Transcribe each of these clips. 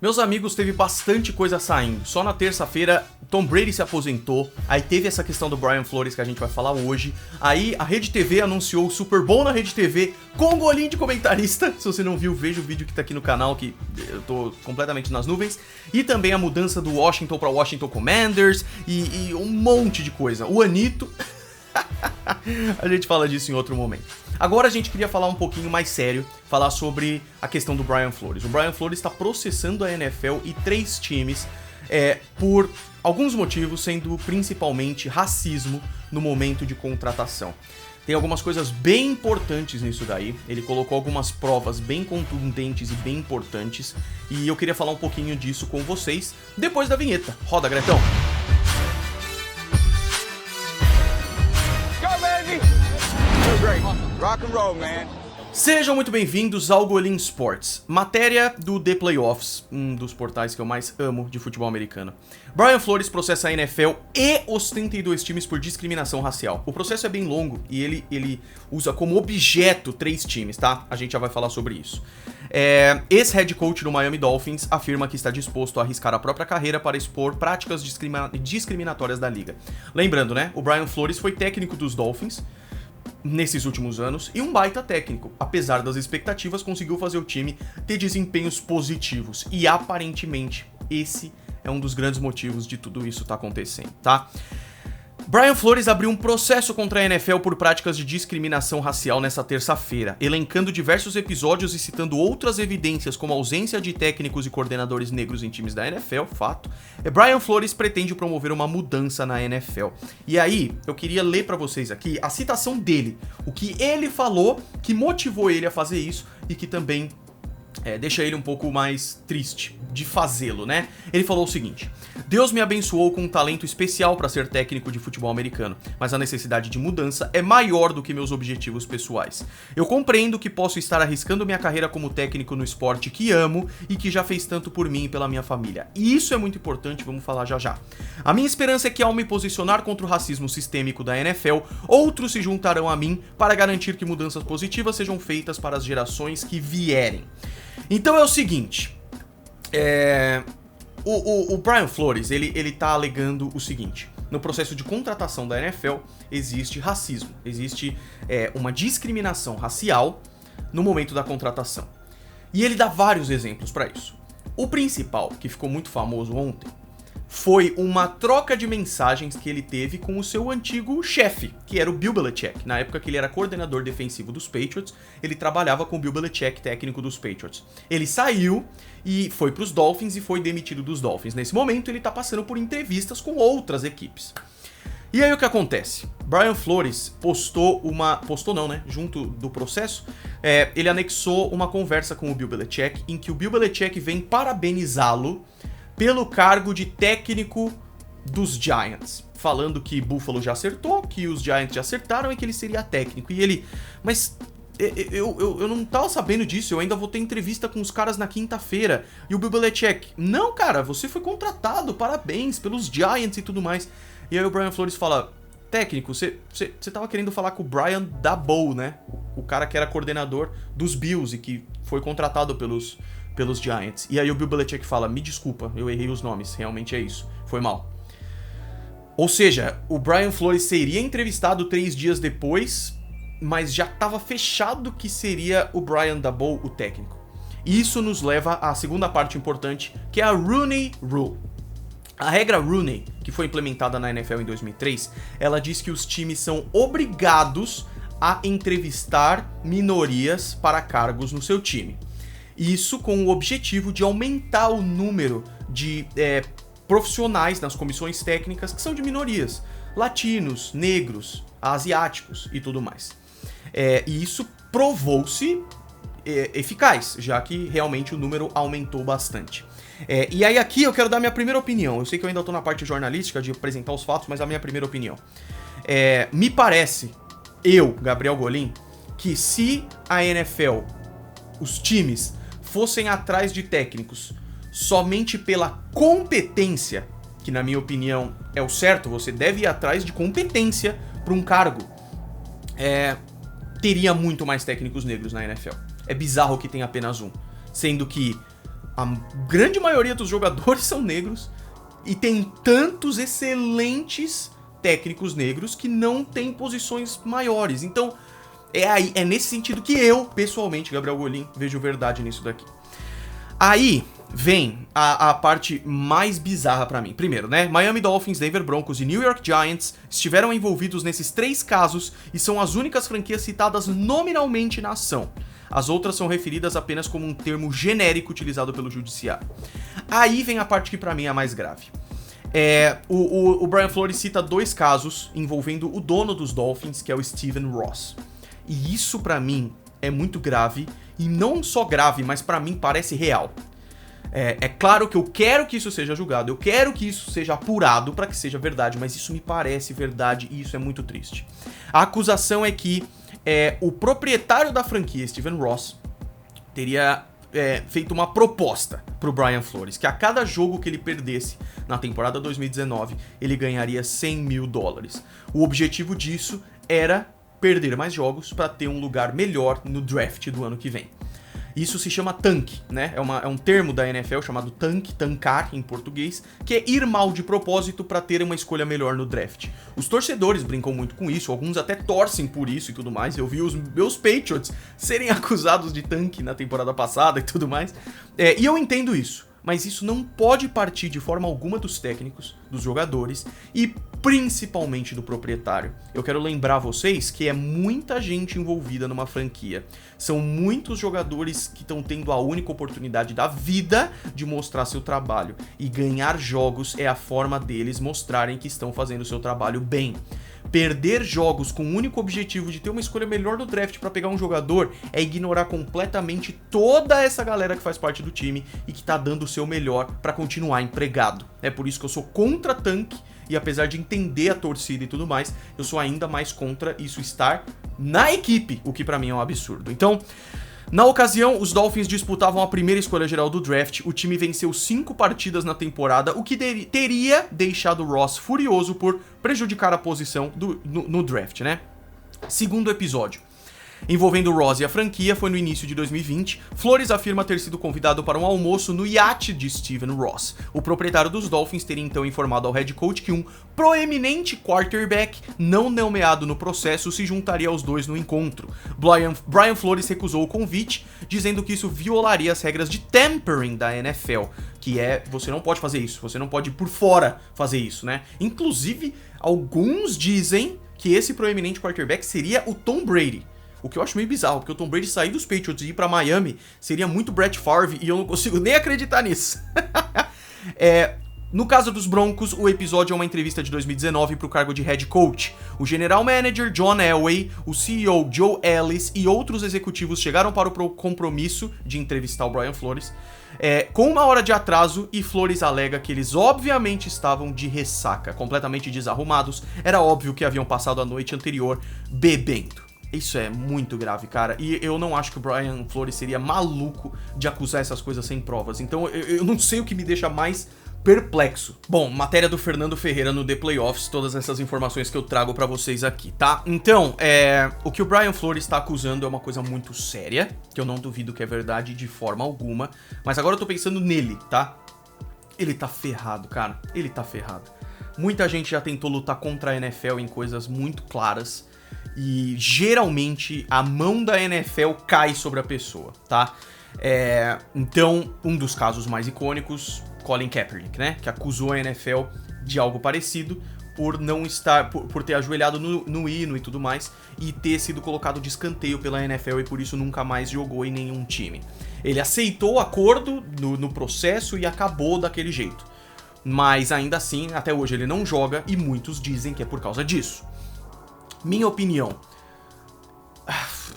Meus amigos, teve bastante coisa saindo. Só na terça-feira, Tom Brady se aposentou. Aí teve essa questão do Brian Flores que a gente vai falar hoje. Aí a Rede TV anunciou o Super Bowl na Rede TV com golinho de comentarista. Se você não viu, veja o vídeo que tá aqui no canal, que eu tô completamente nas nuvens. E também a mudança do Washington para Washington Commanders e um monte de coisa. O Anito... A gente fala disso em outro momento. Agora a gente queria falar um pouquinho mais sério, falar sobre a questão do Brian Flores. O Brian Flores está processando a NFL e 3 times por alguns motivos, sendo principalmente racismo no momento de contratação. Tem algumas coisas bem importantes nisso daí, ele colocou algumas provas bem contundentes e bem importantes, e eu queria falar um pouquinho disso com vocês depois da vinheta. Roda, Gretão! Rock and roll, man. Sejam muito bem-vindos ao Golim Sports, matéria do The Playoffs, um dos portais que eu mais amo de futebol americano. Brian Flores processa a NFL e os 32 times por discriminação racial. O processo é bem longo e ele usa como objeto 3 times, tá? A gente já vai falar sobre isso. Ex-head coach do Miami Dolphins afirma que está disposto a arriscar a própria carreira para expor práticas discriminatórias da liga. Lembrando, né? O Brian Flores foi técnico dos Dolphins nesses últimos anos e um baita técnico. Apesar das expectativas, conseguiu fazer o time ter desempenhos positivos. E aparentemente esse é um dos grandes motivos de tudo isso tá acontecendo, tá? Brian Flores abriu um processo contra a NFL por práticas de discriminação racial nessa terça-feira, elencando diversos episódios e citando outras evidências como a ausência de técnicos e coordenadores negros em times da NFL, fato. Brian Flores pretende promover uma mudança na NFL. E aí, eu queria ler pra vocês aqui a citação dele, o que ele falou que motivou ele a fazer isso e que também deixa ele um pouco mais triste de fazê-lo, né? Ele falou o seguinte: Deus me abençoou com um talento especial para ser técnico de futebol americano, mas a necessidade de mudança é maior do que meus objetivos pessoais. Eu compreendo que posso estar arriscando minha carreira como técnico no esporte que amo e que já fez tanto por mim e pela minha família. E isso é muito importante, vamos falar já já. A minha esperança é que ao me posicionar contra o racismo sistêmico da NFL, outros se juntarão a mim para garantir que mudanças positivas sejam feitas para as gerações que vierem. Então é o seguinte, o Brian Flores, ele tá alegando o seguinte: no processo de contratação da NFL existe racismo, existe uma discriminação racial no momento da contratação. E ele dá vários exemplos para isso. O principal, que ficou muito famoso ontem, foi uma troca de mensagens que ele teve com o seu antigo chefe, que era o Bill Belichick. Na época que ele era coordenador defensivo dos Patriots, ele trabalhava com o Bill Belichick, técnico dos Patriots. Ele saiu e foi para os Dolphins e foi demitido dos Dolphins. Nesse momento, ele está passando por entrevistas com outras equipes. E aí o que acontece? Brian Flores junto do processo, ele anexou uma conversa com o Bill Belichick, em que o Bill Belichick vem parabenizá-lo pelo cargo de técnico dos Giants, falando que Buffalo já acertou, que os Giants já acertaram e que ele seria técnico. E ele, mas eu não tava sabendo disso, eu ainda vou ter entrevista com os caras na quinta-feira. E o Bill Belichick, não cara, você foi contratado, parabéns pelos Giants e tudo mais. E aí o Brian Flores fala: técnico, você tava querendo falar com o Brian Daboll, né? O cara que era coordenador dos Bills e que foi contratado pelos Giants. E aí o Bill Belichick fala: me desculpa, eu errei os nomes, realmente é isso, foi mal. Ou seja, o Brian Flores seria entrevistado 3 dias depois, mas já estava fechado que seria o Brian Daboll o técnico. E isso nos leva à segunda parte importante, que é a Rooney Rule. A regra Rooney, que foi implementada na NFL em 2003, ela diz que os times são obrigados a entrevistar minorias para cargos no seu time. Isso com o objetivo de aumentar o número de profissionais nas comissões técnicas que são de minorias, latinos, negros, asiáticos e tudo mais. E isso provou-se eficaz, já que realmente o número aumentou bastante. E aí aqui eu quero dar minha primeira opinião. Eu sei que eu ainda tô na parte jornalística de apresentar os fatos, mas a minha primeira opinião. Me parece, Gabriel Golim, que se a NFL, os times, fossem atrás de técnicos somente pela competência, que na minha opinião é o certo, você deve ir atrás de competência para um cargo, teria muito mais técnicos negros na NFL. É bizarro que tem apenas um, sendo que a grande maioria dos jogadores são negros e tem tantos excelentes técnicos negros que não tem posições maiores. Então, é nesse sentido que eu, pessoalmente, Gabriel Golin, vejo verdade nisso daqui. Aí vem a parte mais bizarra pra mim. Primeiro, né? Miami Dolphins, Denver Broncos e New York Giants estiveram envolvidos nesses 3 casos e são as únicas franquias citadas nominalmente na ação. As outras são referidas apenas como um termo genérico utilizado pelo judiciário. Aí vem a parte que pra mim é a mais grave. O Brian Flores cita 2 casos envolvendo o dono dos Dolphins, que é o Stephen Ross. E isso pra mim é muito grave, e não só grave, mas pra mim parece real. É claro que eu quero que isso seja julgado, eu quero que isso seja apurado pra que seja verdade, mas isso me parece verdade e isso é muito triste. A acusação é que o proprietário da franquia, Stephen Ross, teria feito uma proposta pro Brian Flores, que a cada jogo que ele perdesse na temporada 2019, ele ganharia $100 mil. O objetivo disso era perder mais jogos para ter um lugar melhor no draft do ano que vem. Isso se chama tanque, né? É um termo da NFL chamado tancar em português, que é ir mal de propósito para ter uma escolha melhor no draft. Os torcedores brincam muito com isso, alguns até torcem por isso e tudo mais. Eu vi os meus Patriots serem acusados de tanque na temporada passada e tudo mais. E eu entendo isso, mas isso não pode partir de forma alguma dos técnicos, dos jogadores e principalmente do proprietário. Eu quero lembrar vocês que é muita gente envolvida numa franquia. São muitos jogadores que estão tendo a única oportunidade da vida de mostrar seu trabalho. E ganhar jogos é a forma deles mostrarem que estão fazendo o seu trabalho bem. Perder jogos com o único objetivo de ter uma escolha melhor no draft para pegar um jogador é ignorar completamente toda essa galera que faz parte do time e que tá dando o seu melhor para continuar empregado. É por isso que eu sou contra tanque e apesar de entender a torcida e tudo mais, eu sou ainda mais contra isso estar na equipe, o que pra mim é um absurdo. Então, na ocasião, os Dolphins disputavam a primeira escolha geral do draft, o time venceu 5 partidas na temporada, o que teria deixado Ross furioso por prejudicar a posição no draft, né? Segundo episódio. Envolvendo Ross e a franquia, foi no início de 2020. Flores afirma ter sido convidado para um almoço no iate de Stephen Ross. O proprietário dos Dolphins teria então informado ao head coach que um proeminente quarterback não nomeado no processo se juntaria aos dois no encontro. Brian Flores recusou o convite, dizendo que isso violaria as regras de tampering da NFL, que você não pode fazer isso, você não pode ir por fora fazer isso, né? Inclusive, alguns dizem que esse proeminente quarterback seria o Tom Brady. O que eu acho meio bizarro, porque o Tom Brady sair dos Patriots e ir pra Miami seria muito Brett Favre e eu não consigo nem acreditar nisso. No caso dos Broncos, o episódio é uma entrevista de 2019 pro cargo de head coach. O general manager John Elway, o CEO Joe Ellis e outros executivos chegaram para o compromisso de entrevistar o Brian Flores com 1 hora de atraso e Flores alega que eles obviamente estavam de ressaca, completamente desarrumados. Era óbvio que haviam passado a noite anterior bebendo. Isso é muito grave, cara, e eu não acho que o Brian Flores seria maluco de acusar essas coisas sem provas, então eu não sei o que me deixa mais perplexo. Bom, matéria do Fernando Ferreira no The Playoffs, todas essas informações que eu trago pra vocês aqui, tá? Então, o que o Brian Flores tá acusando é uma coisa muito séria, que eu não duvido que é verdade de forma alguma, mas agora eu tô pensando nele, tá? Ele tá ferrado, cara, ele tá ferrado. Muita gente já tentou lutar contra a NFL em coisas muito claras, e geralmente a mão da NFL cai sobre a pessoa, tá? Então, um dos casos mais icônicos, Colin Kaepernick, né? Que acusou a NFL de algo parecido por não estar, por ter ajoelhado no hino e tudo mais, e ter sido colocado de escanteio pela NFL e por isso nunca mais jogou em nenhum time. Ele aceitou o acordo no processo e acabou daquele jeito. Mas ainda assim, até hoje ele não joga e muitos dizem que é por causa disso. Minha opinião,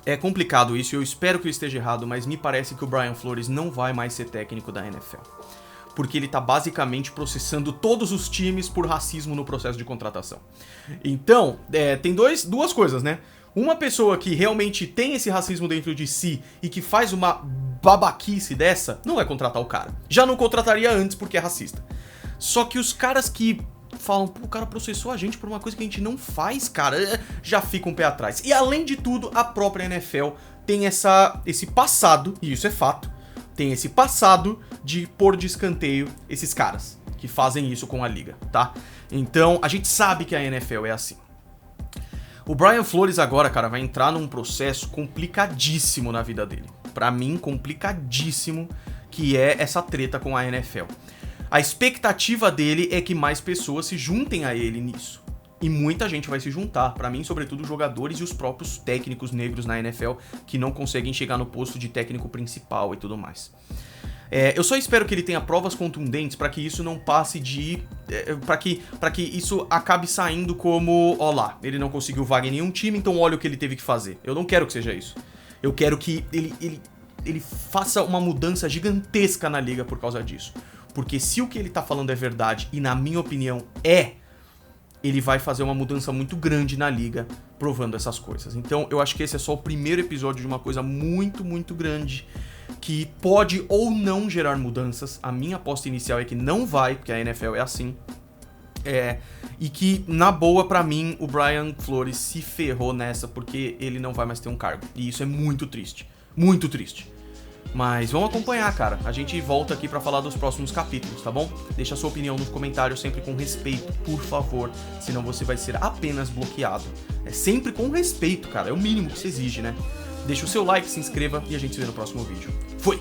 é complicado isso, eu espero que eu esteja errado, mas me parece que o Brian Flores não vai mais ser técnico da NFL. Porque ele tá basicamente processando todos os times por racismo no processo de contratação. Então, tem duas coisas, né? Uma pessoa que realmente tem esse racismo dentro de si e que faz uma babaquice dessa, não vai contratar o cara. Já não contrataria antes porque é racista. Só que os caras que falam, pô, o cara processou a gente por uma coisa que a gente não faz, cara, já fica um pé atrás. E além de tudo, a própria NFL tem esse passado, e isso é fato, tem esse passado de pôr de escanteio esses caras que fazem isso com a liga, tá? Então, a gente sabe que a NFL é assim. O Brian Flores agora, cara, vai entrar num processo complicadíssimo na vida dele. Pra mim, complicadíssimo, que é essa treta com a NFL. A expectativa dele é que mais pessoas se juntem a ele nisso. E muita gente vai se juntar. Pra mim, sobretudo, os jogadores e os próprios técnicos negros na NFL que não conseguem chegar no posto de técnico principal e tudo mais. Eu só espero que ele tenha provas contundentes pra que isso não passe de... Pra que isso acabe saindo como... Ó lá, ele não conseguiu vaga em nenhum time, então olha o que ele teve que fazer. Eu não quero que seja isso. Eu quero que ele faça uma mudança gigantesca na liga por causa disso. Porque se o que ele tá falando é verdade, e na minha opinião ele vai fazer uma mudança muito grande na liga provando essas coisas. Então eu acho que esse é só o primeiro episódio de uma coisa muito, muito grande que pode ou não gerar mudanças. A minha aposta inicial é que não vai, porque a NFL é assim. E que, na boa, pra mim, o Brian Flores se ferrou nessa porque ele não vai mais ter um cargo. E isso é muito triste. Muito triste. Mas vamos acompanhar, cara. A gente volta aqui pra falar dos próximos capítulos, tá bom? Deixa a sua opinião nos comentários, sempre com respeito, por favor. Senão você vai ser apenas bloqueado. É sempre com respeito, cara. É o mínimo que se exige, né? Deixa o seu like, se inscreva e a gente se vê no próximo vídeo. Fui!